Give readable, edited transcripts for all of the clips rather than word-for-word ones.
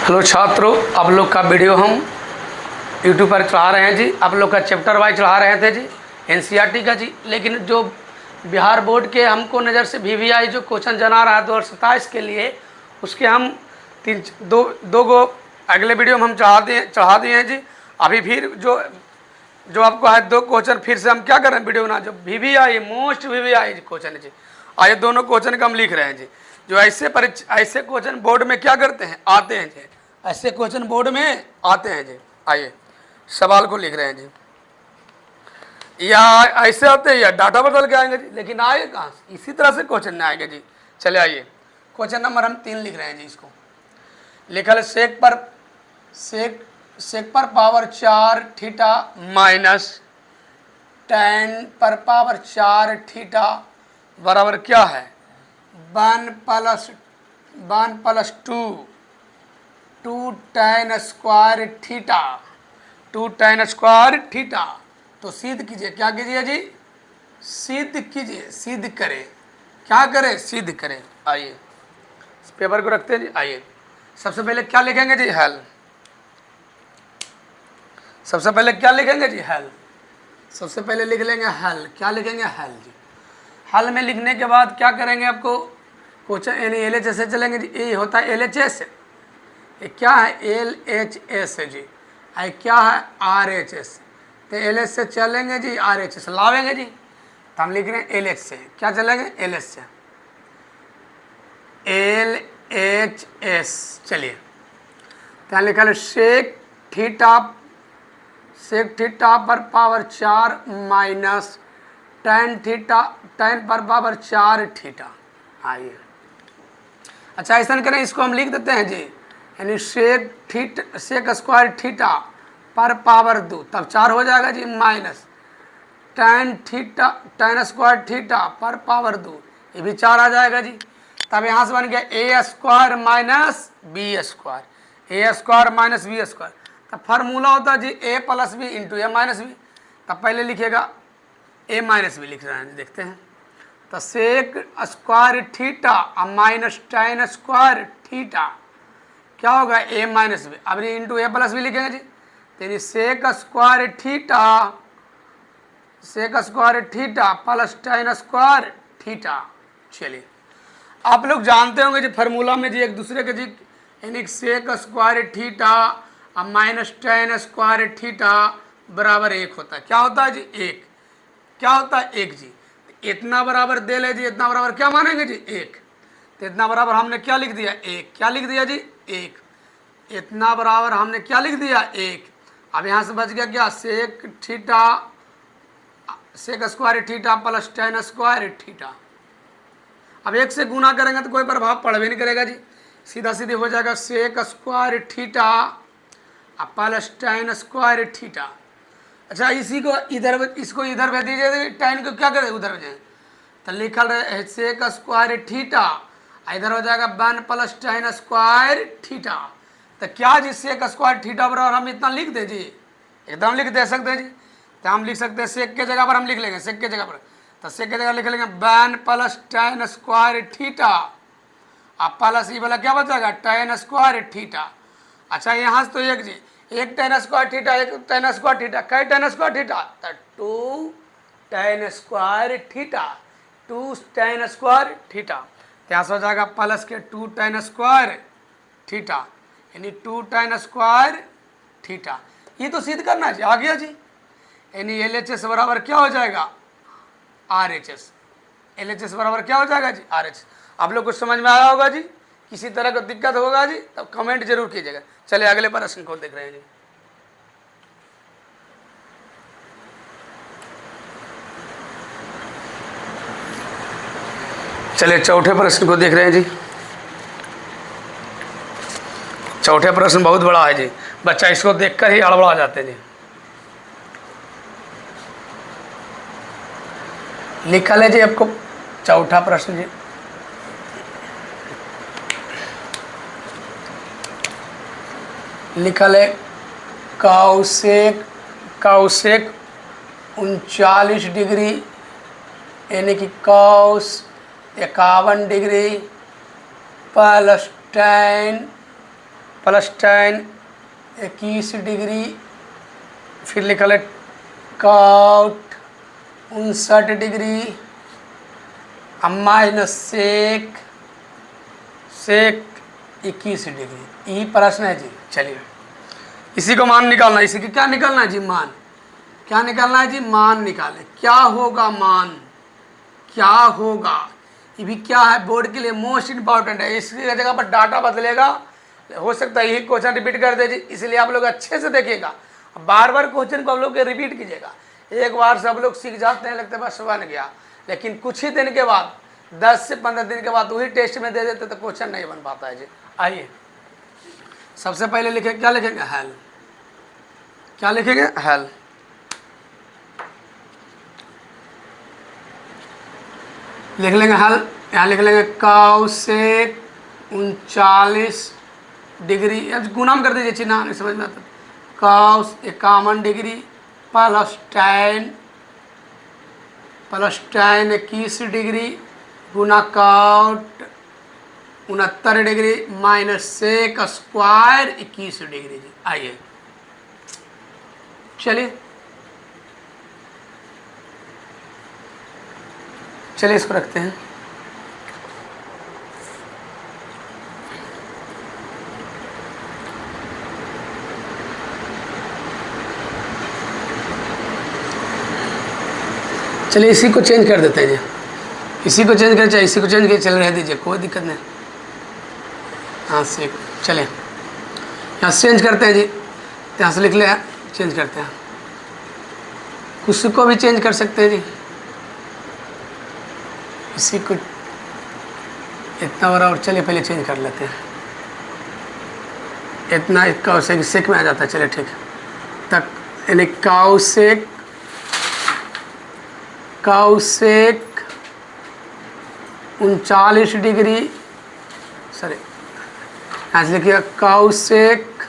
Hello छात्रों, आप लोग का वीडियो हम यूट्यूब पर चढ़ा रहे हैं जी। आप लोग का चैप्टर वाइज चढ़ा रहे थे जी, एनसीईआरटी का जी। लेकिन जो बिहार बोर्ड के हमको नज़र से वीवीआई जो क्वेश्चन जना रहा है 2027 के लिए, उसके हम दो गो अगले वीडियो में हम चढ़ा दिए हैं जी। अभी फिर जो आपको है दो क्वेश्चन फिर से हम क्या कर रहे हैं वीडियो बना, जो वीवीआई मोस्ट वीवीआई क्वेश्चन है जी। आइए दोनों क्वेश्चन का हम लिख रहे हैं जी। जो ऐसे क्वेश्चन बोर्ड में क्या करते हैं, आते हैं जी। ऐसे क्वेश्चन बोर्ड में आते हैं जी। आइए सवाल को लिख रहे हैं जी। या ऐसे आते हैं या डाटा बदल के आएंगे जी, लेकिन आए कहाँ से, इसी तरह से क्वेश्चन नहीं आएंगे जी। चले आइए क्वेश्चन नंबर हम 3 लिख रहे हैं जी। इसको लिखा है सेक पर पावर 4 थीटा माइनस tan पर पावर 4 थीटा बराबर क्या है, 1 plus 2 tan square theta, 2 tan square theta. तो सिद्ध कीजिए, क्या कीजिए जी, सिद्ध कीजिए, सिद्ध करें, क्या करें, सिद्ध करें। आइए इस पेपर को रखते हैं जी। आइए सबसे पहले क्या लिखेंगे जी, हल। सबसे पहले क्या लिखेंगे जी, हल। सबसे पहले लिख लेंगे हल। क्या लिखेंगे, हल जी। हल में लिखने के बाद क्या करेंगे, आपको क्वेश्चन यानी LHS से चलेंगे जी। ये होता है LHS, ये क्या है, LHS है जी। आई क्या है, RHS। तो LH से चलेंगे जी, RHS लावेंगे जी। तो हम लिख रहे हैं LH से, क्या चलेंगे, LH से, LHS। चलिए तो यहाँ लिखा है सेक थीटा पर पावर 4 माइनस tan पर पावर 4 थीटा। आइए अच्छा ऐसा करें, इसको हम लिख देते हैं जी, यानी सेक स्क्वायर थीटा पर पावर 2, तब 4 हो जाएगा जी, माइनस tan स्क्वायर थीटा पर पावर 2, ये भी 4 आ जाएगा जी। तब यहाँ से बन गया a square minus b square, a square minus b square. तब फार्मूला होता है जी a plus b into a minus b. तब पहले लिखिएगा a माइनस बी लिख रहे हैं, देखते हैं। तो sec square theta minus tan square theta क्या होगा, a माइनस बी। अब ये इंटू ए प्लस बी लिखेंगे जी। यानी sec square theta plus tan square theta. चलिए आप लोग जानते होंगे जी फार्मूला में जी एक दूसरे के जी, यानी sec square theta minus tan square theta बराबर 1 होता है। क्या होता है जी, 1। क्या होता है, 1 जी। इतना बराबर दे ले जी, इतना बराबर क्या मानेंगे जी, 1। तो इतना बराबर हमने क्या लिख दिया, 1। क्या लिख दिया जी, 1। इतना बराबर हमने क्या लिख दिया, 1। अब यहाँ से बच गया क्या, sec square theta plus tan square theta. अब 1 से गुना करेंगे तो कोई प्रभाव पड़ भी नहीं करेगा जी, सीधा सीधे हो जाएगा sec square theta plus tan square theta. अच्छा इसी को इधर, इसको इधर भेज दीजिए, tan को क्या करें, उधर भेजें। तो लिखल रहे सेक स्क्वायर थीटा, इधर हो जाएगा 1 प्लस tan स्क्वायर थीटा। तो क्या जी, सेक स्क्वायर थीटा बराबर हम इतना लिख दें जी, एकदम लिख दे सकते हैं जी। तो हम लिख सकते हैं सेक के जगह पर हम लिख लेंगे, सेक के जगह पर, तो सेक के जगह लिख लेंगे 1 प्लस tan स्क्वायर थीटा अब प्लस ये वाला क्या बचेगा, tan स्क्वायर थीटा। अच्छा यहाँ से तो एक जी, एक tan स्क्वायर थीटा, एक tan स्क्वायर थीटा, कई tan स्क्वायर थीटा, तो 2 tan square theta, 2 tan square theta. यहाँ से हो जाएगा प्लस के 2 tan स्क्वायर थीटा, यानी 2 tan स्क्वायर थीटा। ये तो सिद्ध करना है जी, आ गया जी। यानी LHS बराबर क्या हो जाएगा, RHS। LHS बराबर क्या हो जाएगा जी, RHS। आप लोग कुछ समझ में आया होगा जी, किसी तरह का दिक्कत होगा जी तब कमेंट जरूर कीजिएगा। चलिए अगले प्रश्न को देख रहे हैं जी। चलिए चौथे प्रश्न को देख रहे हैं जी। चौथे प्रश्न बहुत बड़ा है जी, बच्चा इसको देखकर ही हड़बड़ा जाते हैं जी। लिखा ले जी आपको चौथा प्रश्न जी। लिखा है काउसेक 39 डिग्री, यानी कि cows 51 degree plus tan plus tan 21 degree, फिर लिखा है cot 59 डिग्री, अब माइनस सेक 21 डिग्री। ये प्रश्न है जी। चलिए इसी को मान निकालना, इसी की क्या निकालना है जी? मान। क्या निकालना है जी? मान निकाले। क्या होगा मान? क्या होगा? ये भी क्या है, बोर्ड के लिए मोस्ट इंपॉर्टेंट है। इसकी जगह पर डाटा बदलेगा, हो सकता है यही क्वेश्चन रिपीट कर दे जी, इसलिए आप लोग अच्छे से देखिएगा। बार बार क्वेश्चन को आप लोग रिपीट कीजिएगा। एक बार सब लोग सीख जाते हैं, लगता है बस बन गया, लेकिन कुछ ही दिन के बाद 10 से 15 दिन के बाद वही टेस्ट में दे देते तो क्वेश्चन नहीं बन पाता है जी। आइए सबसे पहले लिखें, क्या लिखेंगे? हेल। क्या लिखेंगे? हेल। लिख लेंगे हल। यहाँ लिख लेंगे cos 39 डिग्री, अब गुना में कर दीजिए, चिन्ह नहीं समझ में आता। cos 51 degree plus tan 21 degree गुना cot 69 degree minus sec square 21 degree जी। आइए चलिए इसको रखते हैं। चलिए इसी को चेंज कर देते हैं जी, इसी को चेंज कर, चाहे इसी को चेंज कर, चल रह दीजिए, कोई दिक्कत नहीं। हाँ से चले यहाँ से चेंज करते हैं जी, यहाँ से लिख ले, चेंज करते हैं, कुछ को भी चेंज कर सकते हैं जी। इसी को इतना बड़ा, और चलिए पहले चेंज कर लेते हैं, इतना इक्का सेक में आ जाता है। चलिए ठीक तक, यानी काउसेक 39 डिग्री, सॉरी यहाँ से लिखिए काउसेक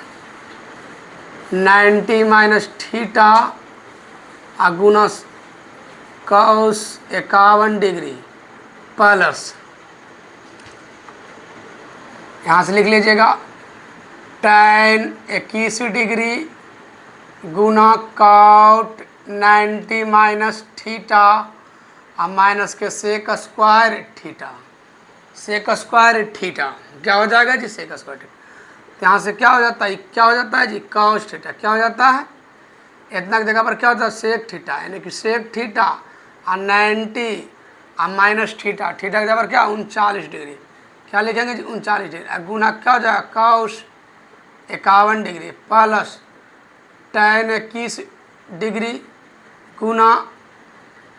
90 माइनस थीटा गुना cos 51 डिग्री प्लस, यहाँ से लिख लीजिएगा tan 21 डिग्री गुना cot 90 माइनस थीटा और माइनस के sec square theta. Sec square theta क्या हो जाएगा जी? Sec square theta. तो यहाँ से क्या हो जाता है? क्या हो जाता है जी? cos थीटा क्या हो जाता है? इतना की जगह पर क्या होता है? सेक थीटा, यानी कि सेक थीटा और 90 और माइनस थीटा, थीटा की जगह पर क्या? 39 डिग्री। क्या लिखेंगे जी? 39 डिग्री गुना क्या हो जाएगा? cos 51 degree plus tan 21 degree गुना,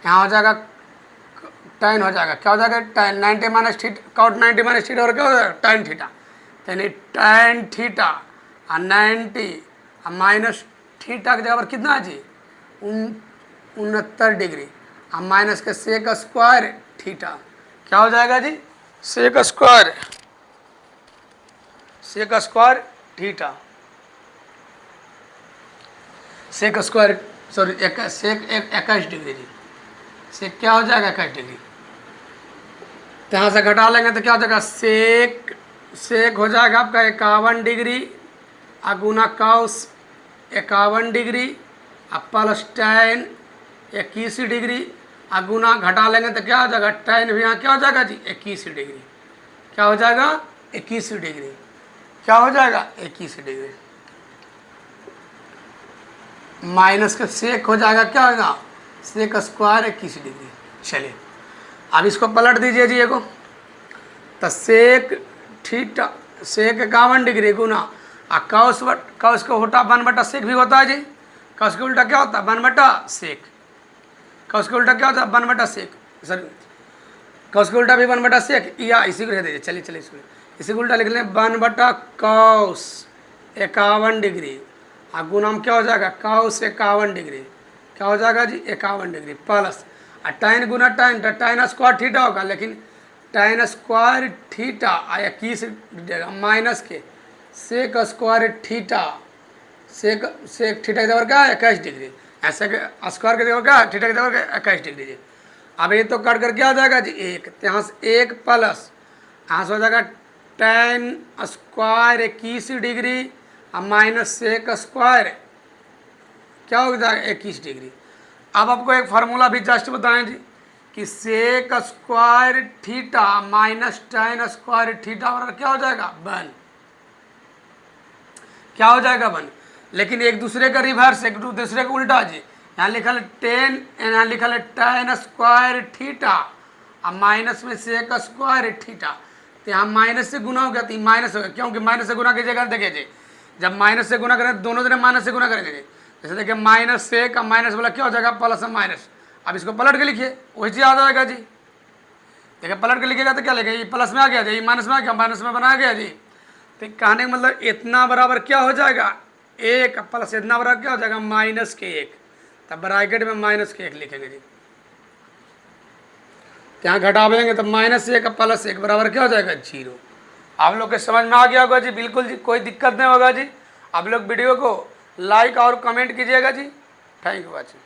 यहाँ हो जाएगा tan हो जाएगा, क्या हो जाएगा? tan 90 minus theta, cot 90 minus theta और क्या हो जाएगा? tan थीटा, यानी tan थीटा और 90 और माइनस थीटा की जगह पर कितना है जी? 69 डिग्री और माइनस के सेक स्क्वायर थीटा, क्या हो जाएगा जी? Sec square theta, sec square, sorry sec 21 degree जी। सेक क्या हो जाएगा? 21 डिग्री। तो यहाँ से घटा लेंगे तो क्या हो जाएगा? सेक हो जाएगा आपका 51 डिग्री गुना cos 51 degree plus tan 21 degree गुना, घटा लेंगे तो क्या हो जाएगा? tan भी यहाँ क्या हो जाएगा जी? 21 डिग्री। क्या हो जाएगा? 21 डिग्री। क्या हो जाएगा? 21 डिग्री माइनस का सेक हो जाएगा, क्या होगा? Sec square 21 degree. चलिए अब इसको पलट दीजिए जी एगो, तो सेक थीटा सेक 51 डिग्री गुना cos को उल्टा 1/सेक भी होता है जी। cos के उल्टा क्या होता है? 1/सेक। cos के उल्टा क्या होता है? 1/सेक, सॉरी cos के उल्टा भी 1/सेक, या इसी को रह दीजिए। चलिए इसी को उल्टा लिख लें, 1/cos 51 डिग्री गुना में क्या हो जाएगा? cos 51 डिग्री, क्या हो जाएगा जी? 51 डिग्री प्लस tan गुना tan, तो tan स्क्वायर थीटा होगा, लेकिन tan स्क्वायर थीटा आया 21 माइनस के sec square theta, sec theta की जगह क्या है? 21 डिग्री, ऐसे स्क्वायर की जगह क्या है? थीटा की जगह 21 डिग्री जी। अब ये तो कट कर क्या हो जाएगा जी? 1, तो यहाँ से 1 प्लस यहाँ से हो जाएगा टेन स्क्वायर 21 डिग्री और माइनस सेक स्क्वायर क्या हो जाएगा 21 डिग्री। अब आपको एक फार्मूला भी जस्ट बताएं जी कि sec square theta minus ten square theta बराबर क्या हो जाएगा 1, क्या हो जाएगा 1। लेकिन एक दूसरे का रिवर्स, एक दूसरे का उल्टा जी। यहाँ लिखा है 10, यहाँ लिखा है टेन स्क्वायर थीटा और माइनस में सेक स्क्वायर थीटा, तो यहाँ माइनस से गुना हो गया तो माइनस हो गया, क्योंकि माइनस से गुना कीजिएगा। देखिए जी जब माइनस से गुना करें दोनों जने माइनस से गुना करेंगे जी। जैसे देखिए माइनस सेक और माइनस वाला क्या हो जाएगा प्लस और माइनस। अब इसको पलट के लिखिए वही चीज़ आ जाएगा जी। देखिए पलट के लिखिएगा तो क्या लिखेगा, ये प्लस में आ गया जी, माइनस में आ गया, माइनस में बनाया गया जी। तो कहने का मतलब इतना बराबर क्या हो जाएगा 1 प्लस इतना बराबर क्या हो जाएगा माइनस के 1, तब ब्रैकेट में माइनस के 1 लिखेंगे जी। यहाँ घटावेंगे तो माइनस 1 प्लस 1 बराबर क्या हो जाएगा 0। आप लोग के समझ में आ गया होगा जी, बिल्कुल जी, कोई दिक्कत नहीं होगा जी। आप लोग वीडियो को लाइक और कमेंट कीजिएगा जी। Thank you watching.